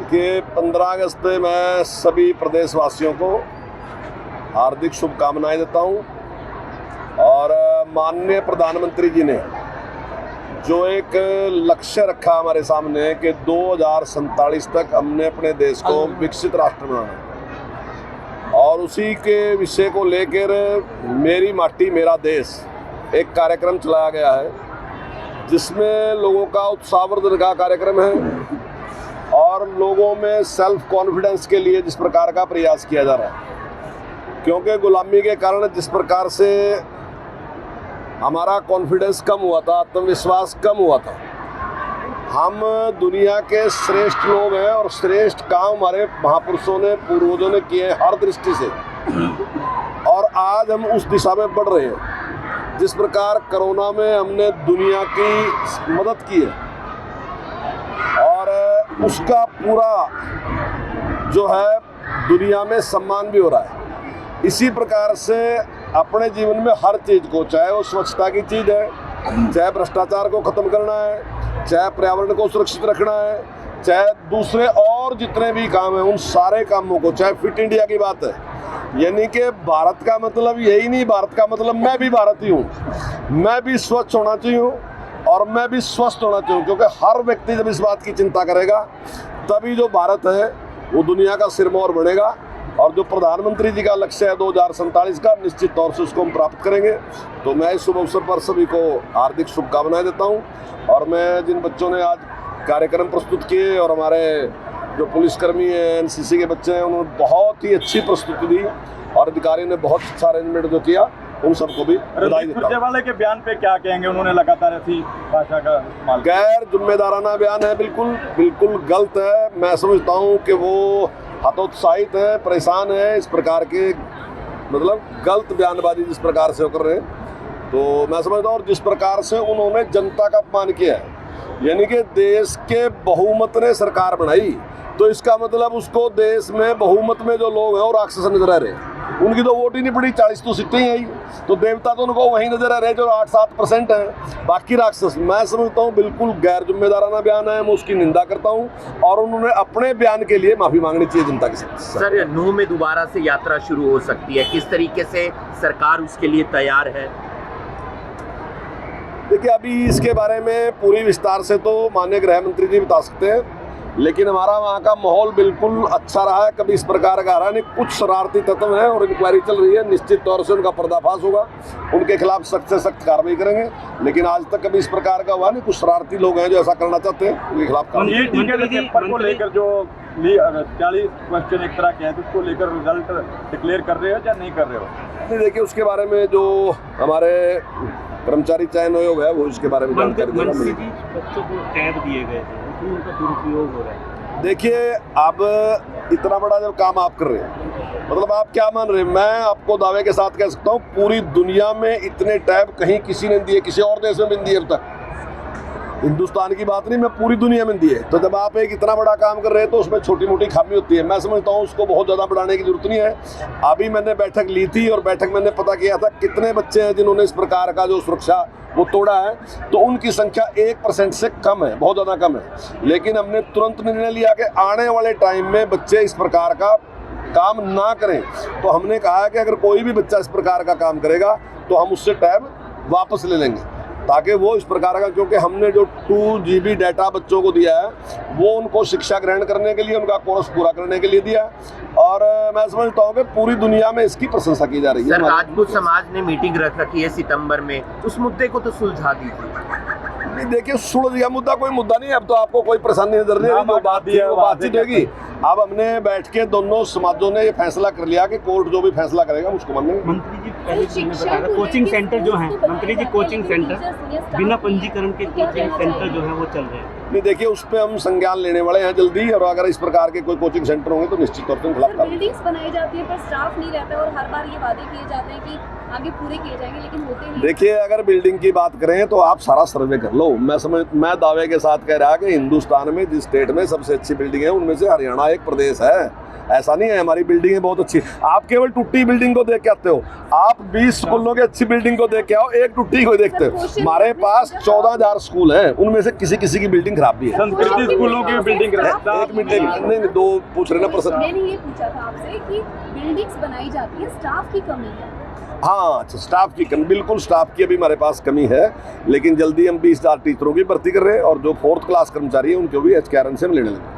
देखिए 15 अगस्त पे मैं सभी प्रदेशवासियों को हार्दिक शुभकामनाएं देता हूं और माननीय प्रधानमंत्री जी ने जो एक लक्ष्य रखा हमारे सामने कि 2047 तक हमने अपने देश को विकसित राष्ट्र बनाना है और उसी के विषय को लेकर मेरी माटी मेरा देश एक कार्यक्रम चलाया गया है जिसमें लोगों का उत्साहवर्धन का कार्यक्रम है और लोगों में सेल्फ कॉन्फिडेंस के लिए जिस प्रकार का प्रयास किया जा रहा है, क्योंकि गुलामी के कारण जिस प्रकार से हमारा कॉन्फिडेंस कम हुआ था, आत्मविश्वास कम हुआ था। हम दुनिया के श्रेष्ठ लोग हैं और श्रेष्ठ काम हमारे महापुरुषों ने पूर्वजों ने किए हर दृष्टि से, और आज हम उस दिशा में बढ़ रहे हैं। जिस प्रकार कोरोना में हमने दुनिया की मदद की है और उसका पूरा जो है दुनिया में सम्मान भी हो रहा है, इसी प्रकार से अपने जीवन में हर चीज़ को, चाहे वो स्वच्छता की चीज़ है, चाहे भ्रष्टाचार को ख़त्म करना है, चाहे पर्यावरण को सुरक्षित रखना है, चाहे दूसरे और जितने भी काम हैं उन सारे कामों को, चाहे फिट इंडिया की बात है, यानी कि भारत का मतलब यही नहीं, भारत का मतलब मैं भी भारतीय हूँ, मैं भी स्वच्छ होना चाहिए और मैं भी स्वस्थ होना चाहिए, क्योंकि हर व्यक्ति जब इस बात की चिंता करेगा तभी जो भारत है वो दुनिया का सिरमौर बनेगा। और जो प्रधानमंत्री जी का लक्ष्य है 2047 का, निश्चित तौर से उसको हम प्राप्त करेंगे। तो मैं इस शुभ अवसर पर सभी को हार्दिक शुभकामनाएं देता हूं और मैं जिन बच्चों ने आज कार्यक्रम प्रस्तुत किए और हमारे जो पुलिसकर्मी हैं, एनसीसी के बच्चे हैं, उन्होंने बहुत ही अच्छी प्रस्तुति दी और अधिकारी ने बहुत अच्छा अरेंजमेंट जो किया, उन सबको भी बधाई देता हूं। वाले के बयान पे क्या कहेंगे? उन्होंने लगातार ऐसी भाषा का इस्तेमाल, गैर जिम्मेदाराना बयान है, बिल्कुल गलत है। मैं समझता हूं कि वो हतोत्साहित है, परेशान है, इस प्रकार के मतलब गलत बयानबाजी जिस प्रकार से कर रहे हैं, तो मैं समझता हूँ। और जिस प्रकार से उन्होंने जनता का अपमान किया है, यानी कि देश के बहुमत ने सरकार बनाई, तो इसका मतलब उसको देश में बहुमत में जो लोग हैं वो राक्षस नजर आ रहे हैं। उनकी तो वोट ही नहीं पड़ी, 40 तो सीटें ही आई, तो देवता तो उनको वहीं नजर आ रहे हैं जो 8-7% हैं, बाकी राक्षस। मैं समझता हूँ बिल्कुल गैर जिम्मेदाराना बयान है, मैं उसकी निंदा करता हूँ और उन्होंने अपने बयान के लिए माफी मांगनी चाहिए जनता के साथ। सर, 9 में दोबारा से यात्रा शुरू हो सकती है, किस तरीके से सरकार उसके लिए तैयार है? देखिए, अभी इसके बारे में पूरी विस्तार से तो माननीय गृह मंत्री जी बता सकते हैं, लेकिन हमारा वहाँ का माहौल बिल्कुल अच्छा रहा है, कभी इस प्रकार का रहा नहीं। कुछ शरारती तत्व हैं और इंक्वायरी चल रही है, निश्चित तौर से उनका पर्दाफाश होगा, उनके खिलाफ सख्त से सख्त कार्रवाई करेंगे, लेकिन आज तक कभी इस प्रकार का हुआ नहीं। कुछ शरारती लोग हैं जो ऐसा करना चाहते हैं, उनके खिलाफ पेपर को लेकर जो 40 क्वेश्चन एक तरह के हैं, तो उसको लेकर रिजल्ट डिक्लेयर कर रहे हो या नहीं कर रहे हो? नहीं, देखिए उसके बारे में जो हमारे कर्मचारी चयन आयोग है वो इसके बारे में जानकारी देगा। बच्चों को टैब दिए गए थे, उनका दुरुपयोग हो रहा है। देखिए, अब इतना बड़ा जब काम आप कर रहे हैं, मतलब आप क्या मान रहे हैं? मैं आपको दावे के साथ कह सकता हूँ पूरी दुनिया में इतने टैब कहीं किसी ने दिए, किसी और देश में भी दिए अब तक। हिंदुस्तान की बात नहीं, मैं पूरी दुनिया में दिए। तो जब आप एक इतना बड़ा काम कर रहे हैं तो उसमें छोटी मोटी खामी होती है। मैं समझता हूँ उसको बहुत ज़्यादा बढ़ाने की जरूरत नहीं है। अभी मैंने बैठक ली थी और बैठक मैंने पता किया था कितने बच्चे हैं जिन्होंने इस प्रकार का जो सुरक्षा वो तोड़ा है, तो उनकी संख्या 1% से कम है, बहुत ज़्यादा कम है। लेकिन हमने तुरंत निर्णय लिया कि आने वाले टाइम में बच्चे इस प्रकार का काम ना करें। तो हमने कहा कि अगर कोई भी बच्चा इस प्रकार का काम करेगा तो हम उससे टैब वापस ले लेंगे, ताकि वो इस प्रकार का, क्योंकि हमने जो 2 GB डाटा बच्चों को दिया है वो उनको शिक्षा ग्रहण करने के लिए, उनका कोर्स पूरा करने के लिए दिया है। और मैं समझता हूँ कि पूरी दुनिया में इसकी प्रशंसा की जा रही है। सर, राजपूत समाज ने मीटिंग रख रखी है सितंबर में, उस मुद्दे को तो सुलझा दीजिए। नहीं, देखिए सुलझ गया मुद्दा, कोई मुद्दा नहीं है। अब तो आपको कोई परेशानी नजर नहीं आ रही, जो बात थी वो बातचीत होगी। अब हमने बैठ के दोनों समाजों ने ये फैसला कर लिया कि कोर्ट जो भी फैसला करेगा उसको मानेंगे। मंत्री जी पहले भी बताया, कोचिंग सेंटर जो है, मंत्री जी कोचिंग सेंटर बिना पंजीकरण के कोचिंग सेंटर जो है वो चल रहे हैं। नहीं, देखिए उस पर हम संज्ञान लेने वाले हैं जल्दी, और अगर इस प्रकार के कोई कोचिंग सेंटर होंगे तो निश्चित तौर पर खिलाफ कार्रवाई। बिल्डिंग्स बनाई जाती है पर स्टाफ नहीं रहता और हर बार ये वादे किए जाते हैं कि आगे पूरे किए जाएंगे, लेकिन होते नहीं। देखिए, अगर बिल्डिंग की बात करें तो आप सारा सर्वे कर लो। मैं दावे के साथ कह रहा कि हिंदुस्तान में जिस स्टेट में सबसे अच्छी बिल्डिंग है उनमें से हरियाणा एक प्रदेश है। ऐसा नहीं है, हमारी बिल्डिंगें बहुत अच्छी। आप केवल टूटी बिल्डिंग को देख के आते हो, आप 20 स्कूलों की अच्छी बिल्डिंग को देख के आओ, एक टूटी को देखते हो। हमारे पास 14,000 स्कूल हैं, उनमें से किसी किसी की बिल्डिंग खराब खराब भी है। संस्कृति स्कूलों की बिल्डिंग एक मिनट नहीं, दो पूछ रहे ना प्रश्न। मैंने ये पूछा था आपसे कि बिल्डिंग्स बनाई जाती है, स्टाफ की कमी है। हाँ अच्छा, स्टाफ की कमी, बिल्कुल स्टाफ की अभी हमारे पास कमी है, लेकिन जल्दी हम 20,000 टीचरों की भर्ती कर रहे हैं और जो 4th क्लास कर्मचारी है उनको भी HKRN से हम लेने लगे।